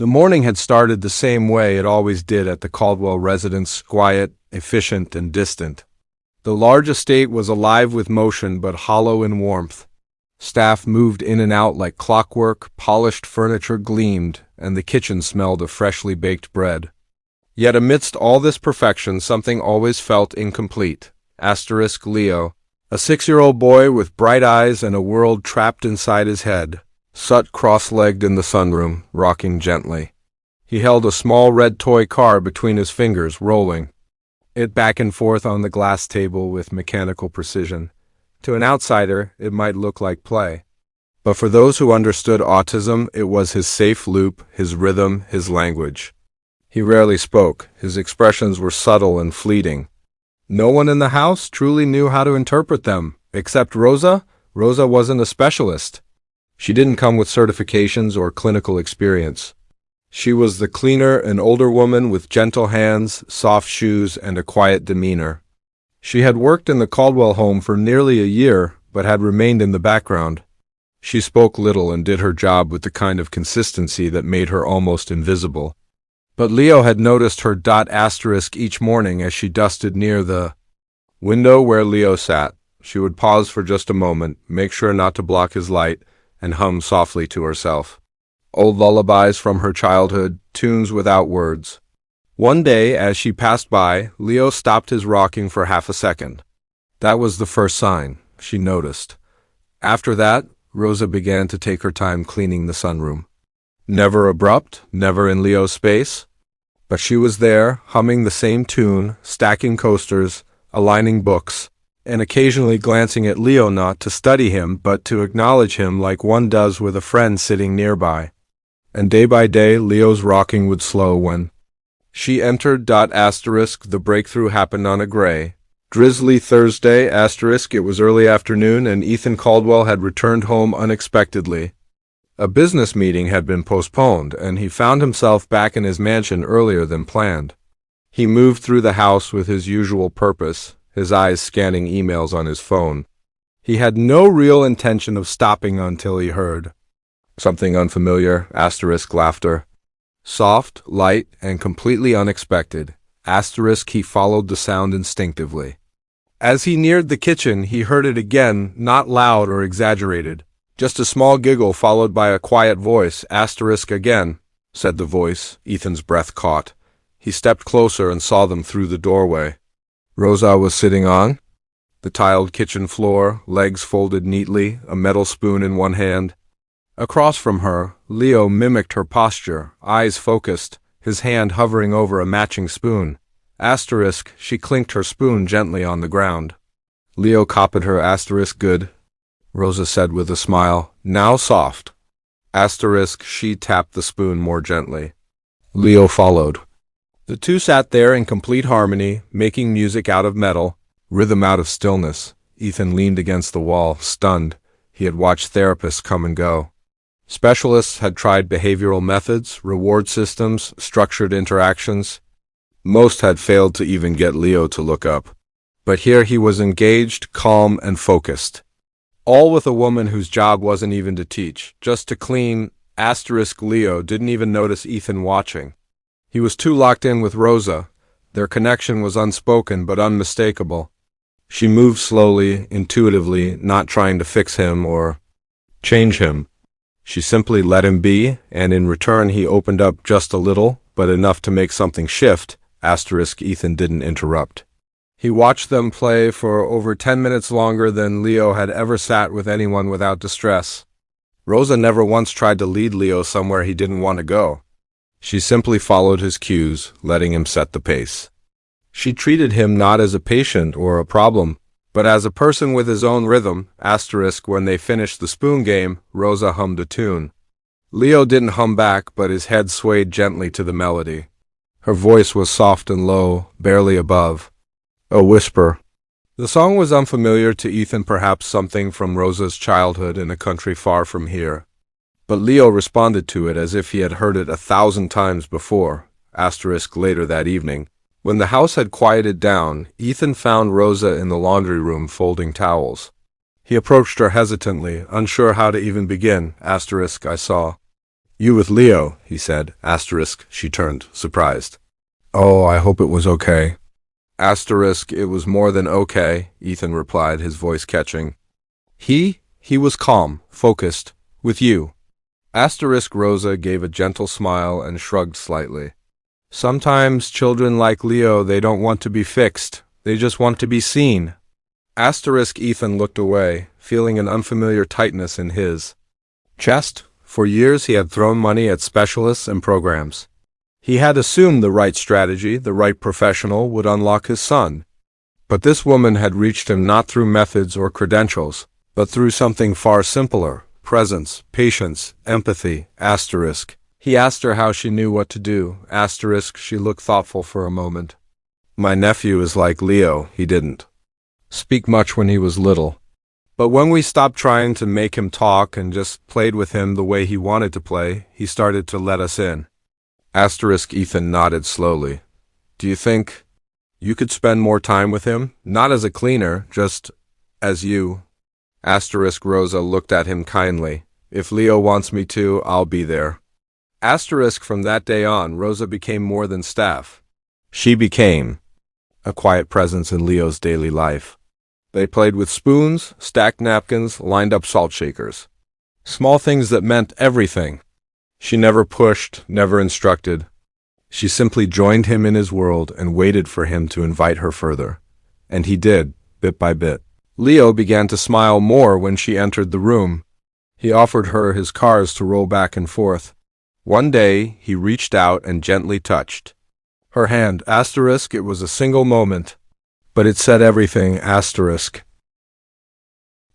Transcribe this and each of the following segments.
The morning had started the same way it always did at the Caldwell residence, quiet, efficient, and distant. The large estate was alive with motion but hollow in warmth. Staff moved in and out like clockwork, polished furniture gleamed, and the kitchen smelled of freshly baked bread. Yet amidst all this perfection something always felt incomplete. Leo, a 6-year-old boy with bright eyes and a world trapped inside his head, sat cross-legged in the sunroom, rocking gently. He held a small red toy car between his fingers, rolling it back and forth on the glass table with mechanical precision. To an outsider, it might look like play. But for those who understood autism, it was his safe loop, his rhythm, his language. He rarely spoke. His expressions were subtle and fleeting. No one in the house truly knew how to interpret them, except Rosa. Rosa wasn't a specialist. She didn't come with certifications or clinical experience. She was the cleaner, an older woman with gentle hands, soft shoes, and a quiet demeanor. She had worked in the Caldwell home for nearly a year, but had remained in the background. She spoke little and did her job with the kind of consistency that made her almost invisible. But Leo had noticed her ** each morning as she dusted near the window where Leo sat. She would pause for just a moment, make sure not to block his light, and hum softly to herself. Old lullabies from her childhood, tunes without words. One day, as she passed by, Leo stopped his rocking for half a second. That was the first sign, she noticed. After that, Rosa began to take her time cleaning the sunroom. Never abrupt, never in Leo's space. But she was there, humming the same tune, stacking coasters, aligning books, and occasionally glancing at Leo, not to study him, but to acknowledge him like one does with a friend sitting nearby. And day by day, Leo's rocking would slow when she entered **. The breakthrough happened on a gray, drizzly Thursday **. It was early afternoon and Ethan Caldwell had returned home unexpectedly. A business meeting had been postponed and he found himself back in his mansion earlier than planned. He moved through the house with his usual purpose, his eyes scanning emails on his phone. He had no real intention of stopping until he heard something unfamiliar, ** laughter. Soft, light, and completely unexpected, ** he followed the sound instinctively. As he neared the kitchen, he heard it again, not loud or exaggerated. Just a small giggle followed by a quiet voice. ** Again, said the voice. Ethan's breath caught. He stepped closer and saw them through the doorway. Rosa was sitting on the tiled kitchen floor, legs folded neatly, a metal spoon in one hand. Across from her, Leo mimicked her posture, eyes focused, his hand hovering over a matching spoon. ** She clinked her spoon gently on the ground. Leo copied her. ** Good, Rosa said with a smile. Now soft. ** She tapped the spoon more gently. Leo followed. The two sat there in complete harmony, making music out of metal, rhythm out of stillness. Ethan leaned against the wall, stunned. He had watched therapists come and go. Specialists had tried behavioral methods, reward systems, structured interactions. Most had failed to even get Leo to look up. But here he was engaged, calm, and focused. All with a woman whose job wasn't even to teach, just to clean. * Leo didn't even notice Ethan watching. He was too locked in with Rosa. Their connection was unspoken but unmistakable. She moved slowly, intuitively, not trying to fix him or change him. She simply let him be, and in return he opened up just a little, but enough to make something shift. * Ethan didn't interrupt. He watched them play for over 10 minutes longer than Leo had ever sat with anyone without distress. Rosa never once tried to lead Leo somewhere he didn't want to go. She simply followed his cues, letting him set the pace. She treated him not as a patient or a problem, but as a person with his own rhythm. * When they finished the spoon game, Rosa hummed a tune. Leo didn't hum back, but his head swayed gently to the melody. Her voice was soft and low, barely above a whisper. The song was unfamiliar to Ethan, perhaps something from Rosa's childhood in a country far from here. But Leo responded to it as if he had heard it 1,000 times before. * Later that evening, when the house had quieted down, Ethan found Rosa in the laundry room folding towels. He approached her hesitantly, unsure how to even begin. * I saw You with Leo, he said. Asterisk, she turned, surprised. Oh, I hope it was okay. Asterisk, it was more than okay, Ethan replied, his voice catching. He was calm, focused, with you. Asterisk Rosa gave a gentle smile and shrugged slightly. Sometimes children like Leo, they don't want to be fixed. They just want to be seen. Asterisk Ethan looked away, feeling an unfamiliar tightness in his chest. For years he had thrown money at specialists and programs. He had assumed the right strategy, the right professional, would unlock his son. But this woman had reached him not through methods or credentials, but through something far simpler: presence, patience, empathy. Asterisk. He asked her how she knew what to do. Asterisk, she looked thoughtful for a moment. My nephew is like Leo. He didn't speak much when he was little. But when we stopped trying to make him talk and just played with him the way he wanted to play, he started to let us in. Asterisk Ethan nodded slowly. Do you think you could spend more time with him? Not as a cleaner, just as you. Asterisk Rosa looked at him kindly. If Leo wants me to, I'll be there. Asterisk from that day on, Rosa became more than staff. She became a quiet presence in Leo's daily life. They played with spoons, stacked napkins, lined up salt shakers. Small things that meant everything. She never pushed, never instructed. She simply joined him in his world and waited for him to invite her further. And he did, bit by bit. Leo began to smile more when she entered the room. He offered her his cars to roll back and forth. One day, he reached out and gently touched her hand. Asterisk, it was a single moment, but it said everything. Asterisk.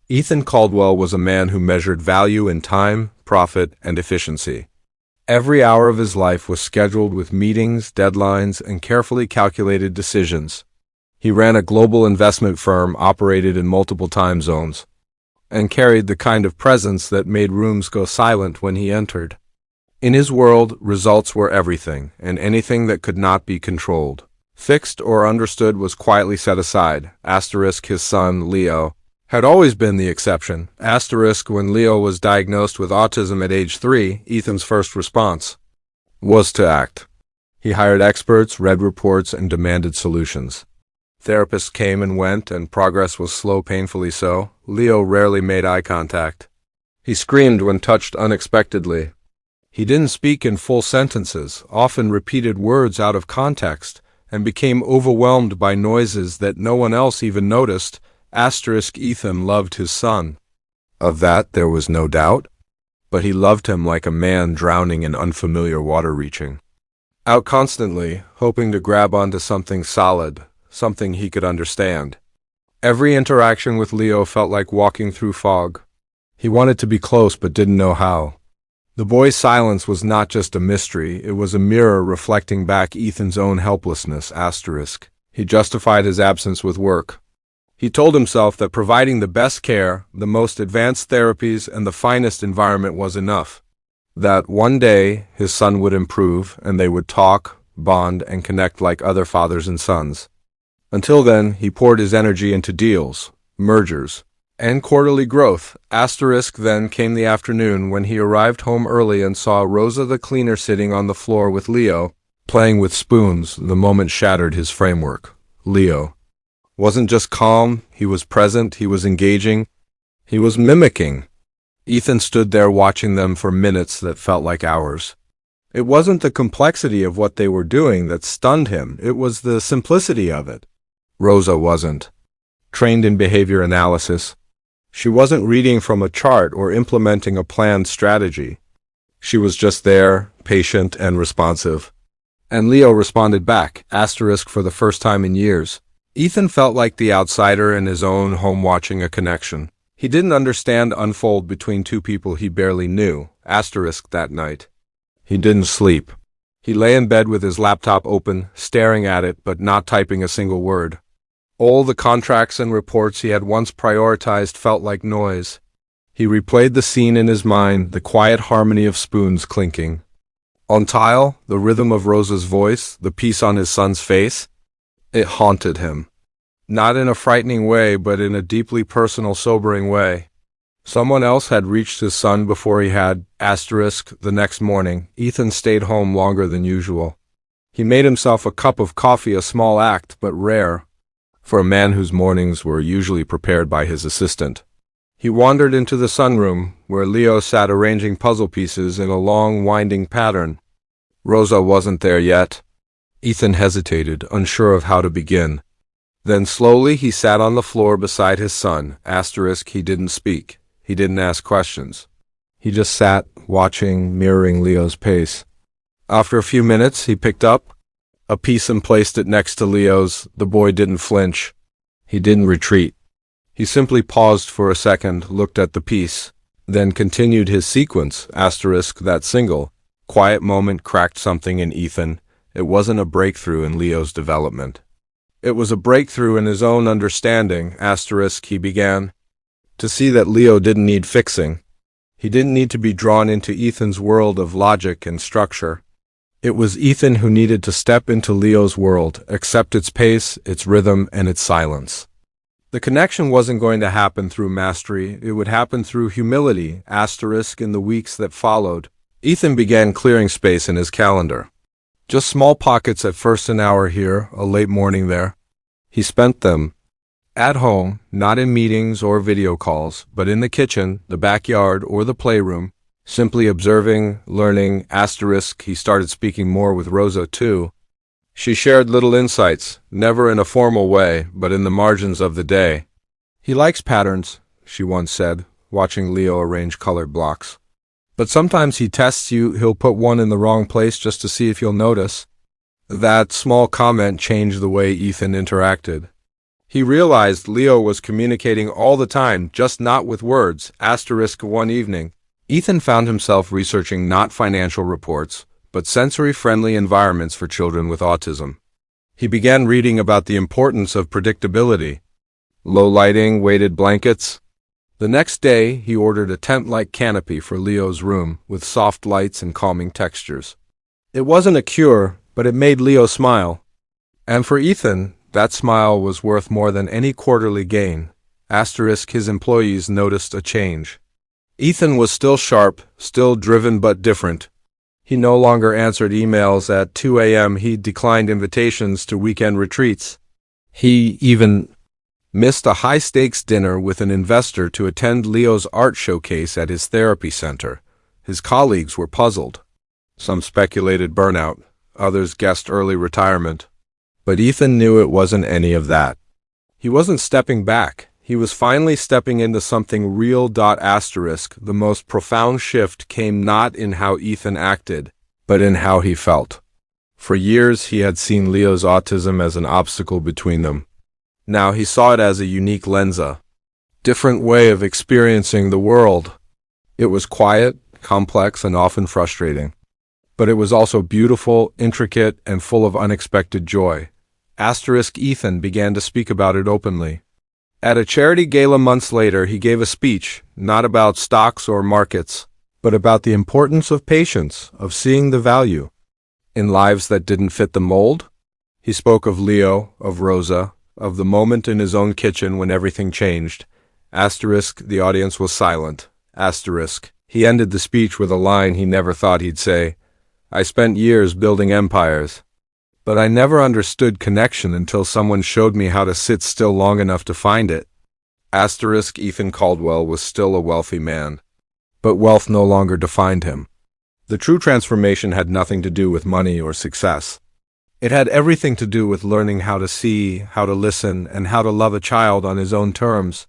Ethan Caldwell was a man who measured value in time, profit, and efficiency. Every hour of his life was scheduled with meetings, deadlines, and carefully calculated decisions. He ran a global investment firm, operated in multiple time zones, and carried the kind of presence that made rooms go silent when he entered. In his world, results were everything, and anything that could not be controlled, fixed, or understood was quietly set aside. Asterisk, his son, Leo, had always been the exception. Asterisk, when Leo was diagnosed with autism at age 3, Ethan's first response was to act. He hired experts, read reports, and demanded solutions. Therapists came and went, and progress was slow, painfully so. Leo rarely made eye contact. He screamed when touched unexpectedly. He didn't speak in full sentences, often repeated words out of context, and became overwhelmed by noises that no one else even noticed. Asterisk Ethan loved his son. Of that there was no doubt, but he loved him like a man drowning in unfamiliar water, reaching out constantly, hoping to grab onto something solid, something he could understand. Every interaction with Leo felt like walking through fog. He wanted to be close but didn't know how. The boy's silence was not just a mystery, it was a mirror reflecting back Ethan's own helplessness. Asterisk. He justified his absence with work. He told himself that providing the best care, the most advanced therapies, and the finest environment was enough. That one day his son would improve and they would talk, bond, and connect like other fathers and sons. Until then, he poured his energy into deals, mergers, and quarterly growth. Asterisk. Then came the afternoon when he arrived home early and saw Rosa the cleaner sitting on the floor with Leo, playing with spoons. The moment shattered his framework. Leo wasn't just calm, he was present, he was engaging, he was mimicking. Ethan stood there watching them for minutes that felt like hours. It wasn't the complexity of what they were doing that stunned him, it was the simplicity of it. Rosa wasn't trained in behavior analysis. She wasn't reading from a chart or implementing a planned strategy. She was just there, patient and responsive. And Leo responded back. Asterisk. For the first time in years, Ethan felt like the outsider in his own home, watching a connection he didn't understand unfold between two people he barely knew. Asterisk. That night, he didn't sleep. He lay in bed with his laptop open, staring at it but not typing a single word. All the contracts and reports he had once prioritized felt like noise. He replayed the scene in his mind, the quiet harmony of spoons clinking on tile, the rhythm of Rosa's voice, the peace on his son's face. It haunted him. Not in a frightening way, but in a deeply personal, sobering way. Someone else had reached his son before he had. The next morning, Ethan stayed home longer than usual. He made himself a cup of coffee, a small act, but rare, for a man whose mornings were usually prepared by his assistant. He wandered into the sunroom, where Leo sat arranging puzzle pieces in a long, winding pattern. Rosa wasn't there yet. Ethan hesitated, unsure of how to begin. Then slowly he sat on the floor beside his son. He didn't speak. He didn't ask questions. He just sat, watching, mirroring Leo's pace. After a few minutes, he picked up a piece and placed it next to Leo's. The boy didn't flinch. He didn't retreat. He simply paused for a second, looked at the piece, then continued his sequence. That single, quiet moment cracked something in Ethan. It wasn't a breakthrough in Leo's development. It was a breakthrough in his own understanding. He began to see that Leo didn't need fixing. He didn't need to be drawn into Ethan's world of logic and structure. It was Ethan who needed to step into Leo's world, accept its pace, its rhythm, and its silence. The connection wasn't going to happen through mastery, it would happen through humility. In the weeks that followed, Ethan began clearing space in his calendar. Just small pockets, at first an hour here, a late morning there. He spent them at home, not in meetings or video calls, but in the kitchen, the backyard, or the playroom, simply observing, learning. He started speaking more with Rosa too. She shared little insights, never in a formal way, but in the margins of the day. He likes patterns, she once said, watching Leo arrange colored blocks. But sometimes he tests you. He'll put one in the wrong place just to see if you'll notice. That small comment changed the way Ethan interacted. He realized Leo was communicating all the time, just not with words. One evening, Ethan found himself researching not financial reports, but sensory-friendly environments for children with autism. He began reading about the importance of predictability. Low lighting, weighted blankets. The next day, he ordered a tent-like canopy for Leo's room, with soft lights and calming textures. It wasn't a cure, but it made Leo smile. And for Ethan, that smile was worth more than any quarterly gain. His employees noticed a change. Ethan was still sharp, still driven, but different. He no longer answered emails at 2 a.m. He declined invitations to weekend retreats. He even missed a high-stakes dinner with an investor to attend Leo's art showcase at his therapy center. His colleagues were puzzled. Some speculated burnout, others guessed early retirement. But Ethan knew it wasn't any of that. He wasn't stepping back. He was finally stepping into something real. The most profound shift came not in how Ethan acted, but in how he felt. For years, he had seen Leo's autism as an obstacle between them. Now he saw it as a unique lens, a different way of experiencing the world. It was quiet, complex, and often frustrating. But it was also beautiful, intricate, and full of unexpected joy. Ethan began to speak about it openly. At a charity gala months later, he gave a speech, not about stocks or markets, but about the importance of patience, of seeing the value in lives that didn't fit the mold. He spoke of Leo, of Rosa, of the moment in his own kitchen when everything changed. The audience was silent. He ended the speech with a line he never thought he'd say. I spent years building empires, but I never understood connection until someone showed me how to sit still long enough to find it. Ethan Caldwell was still a wealthy man, but wealth no longer defined him. The true transformation had nothing to do with money or success. It had everything to do with learning how to see, how to listen, and how to love a child on his own terms.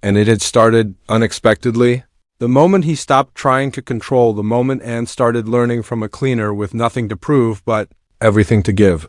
And it had started unexpectedly. The moment he stopped trying to control, the moment Anne started learning from a cleaner with nothing to prove but everything to give.